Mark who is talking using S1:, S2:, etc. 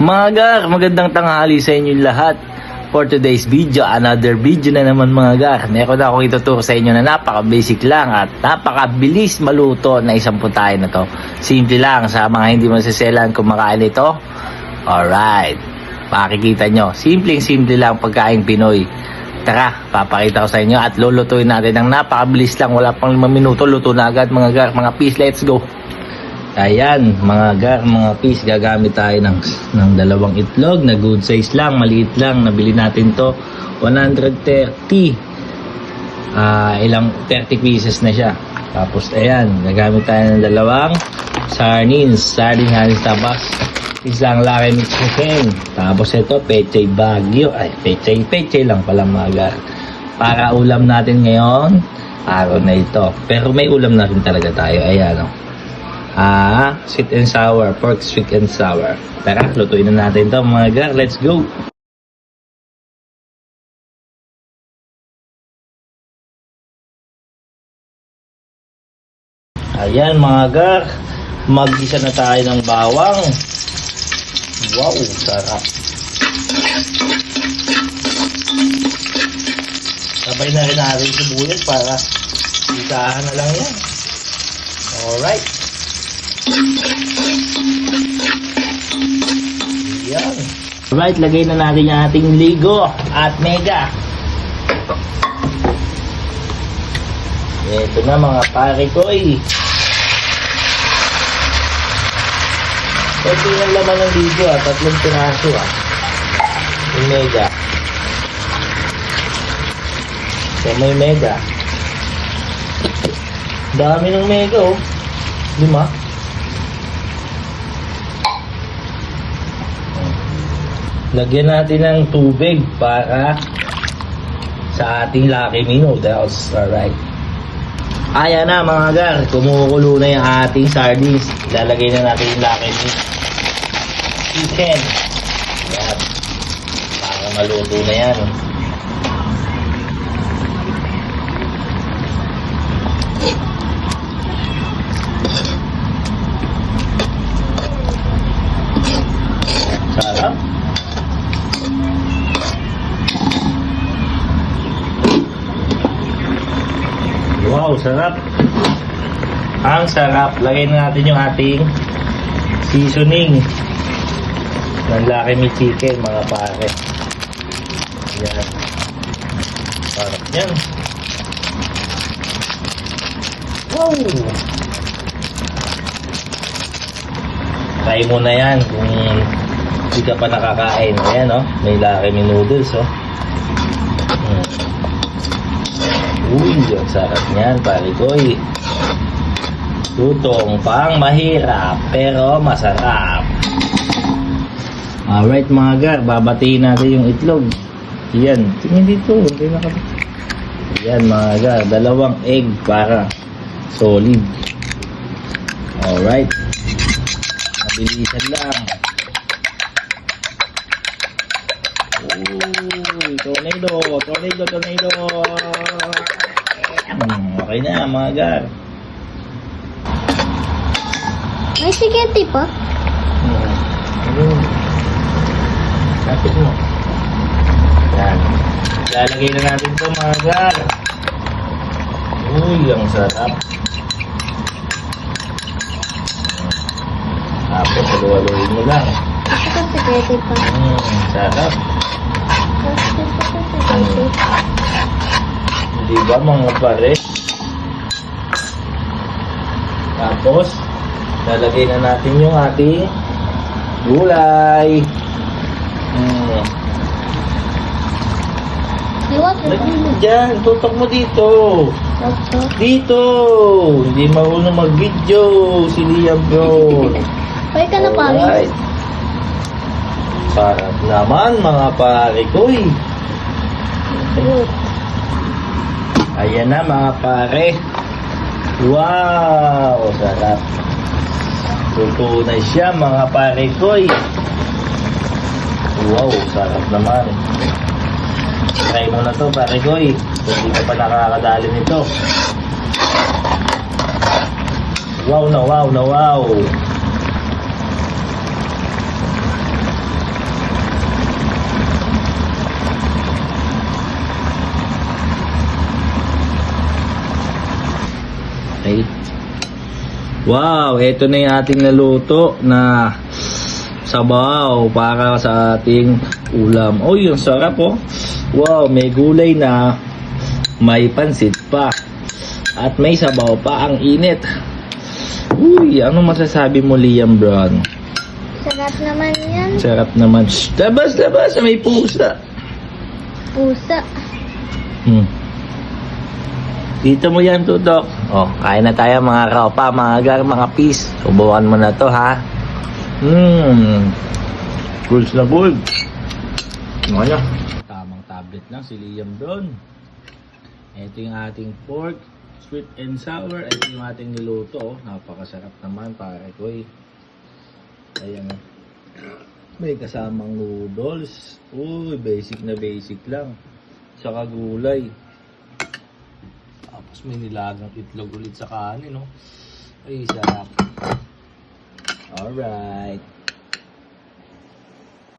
S1: Mga gar, magandang tanghali sa inyo lahat. For today's video, another video na naman mga gar. Meron na akong ituturo sa inyo na napaka-basic lang at napaka-bilis maluto na isang putahe na to. Simple lang sa mga hindi masaselan kumakain ito. Alright, makikita nyo. Simple lang pagkain Pinoy. Tara, papakita ko sa inyo at lulutuin natin ng napakabilis lang. Wala pang 5 minuto, luto na agad mga gar. Mga peace, let's go. Ayan, mga gar, mga peace, gagamit tayo ng dalawang itlog na good size lang, maliit lang. Nabili natin to 130 ilang 30 pieces na siya. Tapos ayan, gagamit tayo ng dalawang sardines tapos isang laki mix chicken. Tapos ito, pechay bagyo. Ay, pechay lang pala mga gar. Para ulam natin ngayon, araw na ito. Pero may ulam na rin talaga tayo. Ayan o. Sweet and sour, pork sweet and sour. Tara, lutuin na natin to mga gar. Let's go! Ayan mga gar, mag-isa na tayo ng bawang. Wow, sarap. Sabay na rin natin sibuyas para isahan na lang yan. Alright. Yan. Alright, lagay na natin yung ating ligo at mega. Ito na mga pare ko eh. Ito yung laman ng ligo at 3 piraso yung mega. So may mega. Dami ng mega oh. 5. Lagyan natin ng tubig para sa ating Lucky Me noodles. Alright. Ayan na mga gar, kumukulo na yung ating sardines. Lalagay na natin yung Lucky Me chicken. Ayan. Para maluto na yan. Sarap. Wow, sarap. Ang sarap. Lagay na natin yung ating seasoning ng Lucky Me chicken mga pare. Yan. Sarap yan. Wow. Try mo na yan kung hindi ka pa nakakain. Ayan oh, may Lucky Me noodles oh. Uy, ang sarap niyan, pare ko eh. Lutong pang mahirap, pero masarap. Alright mga gar, babatiin natin yung itlog. Yan, tingin dito. Yan mga gar, 2 egg para solid. Alright. Mabilisan lang. Uy, tornado. Okay na mga gar.
S2: May spaghetti pa?
S1: Kapit mo. Yan. Lalagay na natin ito mga gar. Uy, ang sarap. Tapos haluhaluin mo lang.
S2: Ito spaghetti pa.
S1: Sarap. Di ba mga pare? Tapos lalagay na natin yung ating gulay. Lagay mo dyan, tutok mo dito. Dito. Hindi marunong mag-video si Liam bro.
S2: Pwede ka na pare.
S1: Sarap naman mga pare ko eh. Ayan na mga pare. Wow, sarap. Luto na siya mga pare ko eh. Wow, sarap naman. Try mo na to pare ko eh. Kung hindi ka pa nakakadali nito. Wow na wow na wow. Wow, eto na yung ating naluto na sabaw para sa ating ulam. Oh, yung sarap oh. Wow, may gulay na, may pansit pa, at may sabaw pa. Ang init. Uy, ano masasabi mo, Liam Brown?
S2: Sarap naman yan.
S1: Sarap naman. Shh, labas, labas, may pusa.
S2: Pusa.
S1: Dito mo yan, Tudok. Oh, kain na tayo mga kaupa, mga gar, mga peace. Subukan mo na to, ha? Goods na good. Ano? Tamang tablet lang si Liam Brown. Ito yung ating pork, sweet and sour. Ito yung ating niluto. Oh. Napakasarap naman, pare ko eh. Ayan. May kasamang noodles. Uy, basic na basic lang. Saka gulay. Tapos may nilagang itlog ulit sa kanin, no? Ay, sarap. Alright.